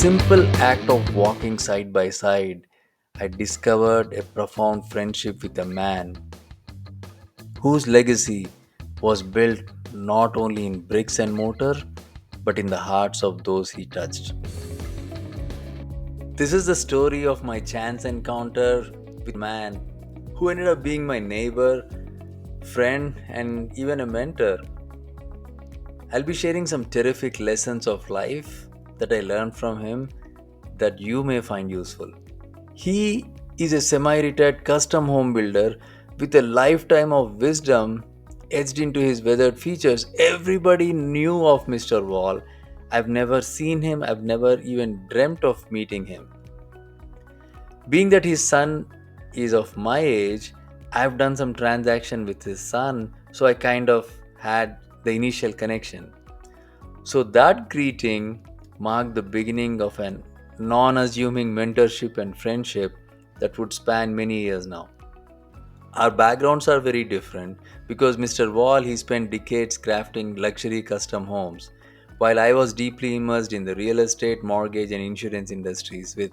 simple act of walking side by side, I discovered a profound friendship with a man whose legacy was built not only in bricks and mortar but in the hearts of those he touched. This is the story of my chance encounter with a man who ended up being my neighbor, friend, and even a mentor. I'll be sharing some terrific lessons of life that I learned from him that you may find useful. He is a semi retired custom home builder with a lifetime of wisdom etched into his weathered features. Everybody knew of Mr. Wall. I've never seen him, I've never even dreamt of meeting him. Being that his son is of my age, I've done some transaction with his son, so I kind of had the initial connection. So that greeting marked the beginning of an non assuming mentorship and friendship that would span many years now. Our backgrounds are very different because Mr. Wall he spent decades crafting luxury custom homes, while I was deeply immersed in the real estate, mortgage, and insurance industries with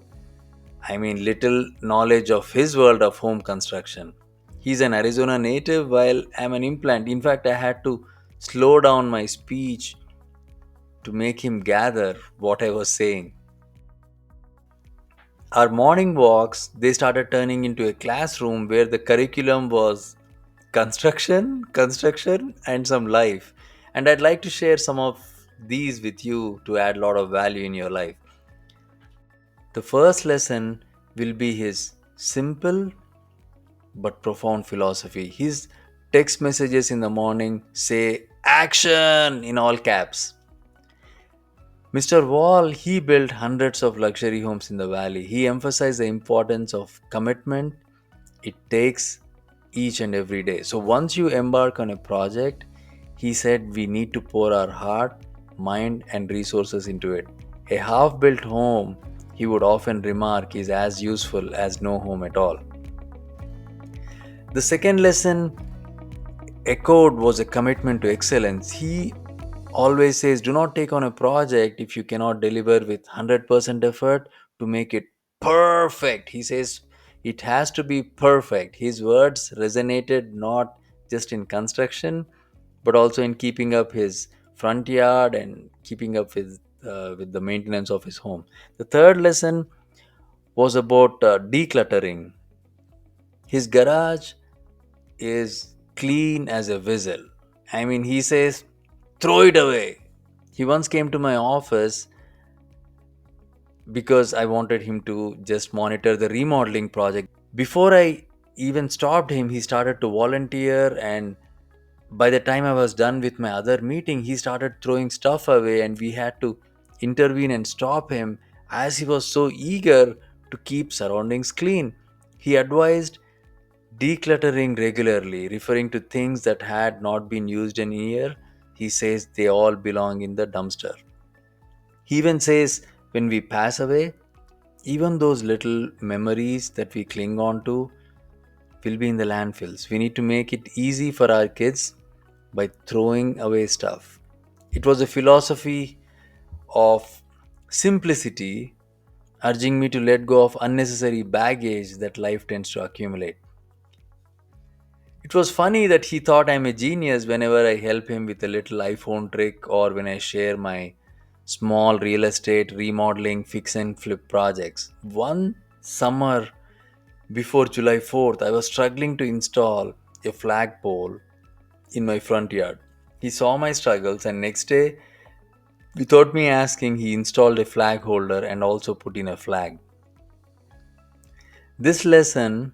little knowledge of his world of home construction. He's an Arizona native while I'm an implant. In fact, I had to slow down my speech to make him gather what I was saying. Our morning walks, they started turning into a classroom where the curriculum was construction, and some life. And I'd like to share some of these with you to add a lot of value in your life. The first lesson will be his simple but profound philosophy. His text messages in the morning say action in all caps. Mr. Wall, he built hundreds of luxury homes in the valley. He emphasized the importance of commitment it takes each and every day. So once you embark on a project, he said we need to pour our heart, mind, and resources into it. A half built home, he would often remark, is as useful as no home at all. The second lesson echoed was a commitment to excellence. He always says, do not take on a project if you cannot deliver with 100% effort to make it perfect. He says it has to be perfect. His words resonated not just in construction but also in keeping up his front yard and keeping up with the maintenance of his home. The third lesson was about decluttering. His garage is clean as a whistle. He says, throw it away. He once came to my office because I wanted him to just monitor the remodeling project. Before I even stopped him, he started to volunteer, and by the time I was done with my other meeting, he started throwing stuff away, and we had to intervene and stop him as he was so eager to keep surroundings clean. He advised decluttering regularly, referring to things that had not been used in a year. He says they all belong in the dumpster. He even says when we pass away, even those little memories that we cling on to will be in the landfills. We need to make it easy for our kids by throwing away stuff. It was a philosophy of simplicity, urging me to let go of unnecessary baggage that life tends to accumulate. It was funny that he thought I'm a genius whenever I help him with a little iPhone trick or when I share my small real estate remodeling fix and flip projects. One summer before July 4th, I was struggling to install a flagpole in my front yard. He saw my struggles, and next day, without me asking, he installed a flag holder and also put in a flag. This lesson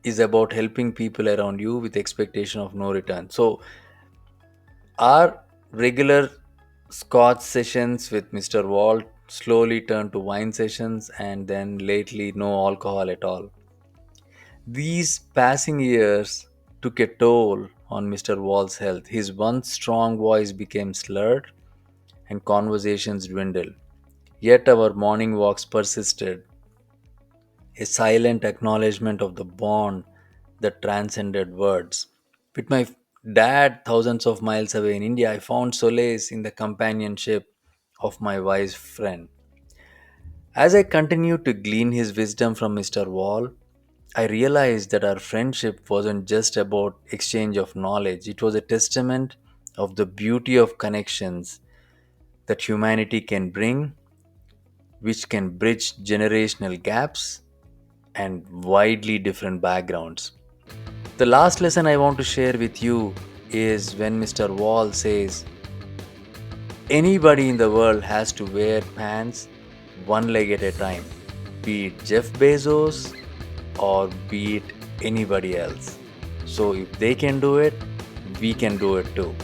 is about helping people around you with expectation of no return. So our regular Scotch sessions with Mr. Walt slowly turned to wine sessions, and then lately no alcohol at all. These passing years took a toll on Mr. Wall's health. His once strong voice became slurred and conversations dwindled. Yet our morning walks persisted, a silent acknowledgement of the bond that transcended words. With my dad thousands of miles away in India, I found solace in the companionship of my wise friend. As I continued to glean his wisdom from Mr. Wall, I realized that our friendship wasn't just about exchange of knowledge, it was a testament of the beauty of connections that humanity can bring, which can bridge generational gaps and widely different backgrounds. The last lesson I want to share with you is when Mr. Wall says, anybody in the world has to wear pants one leg at a time, be it Jeff Bezos or be it anybody else. So if they can do it, we can do it too.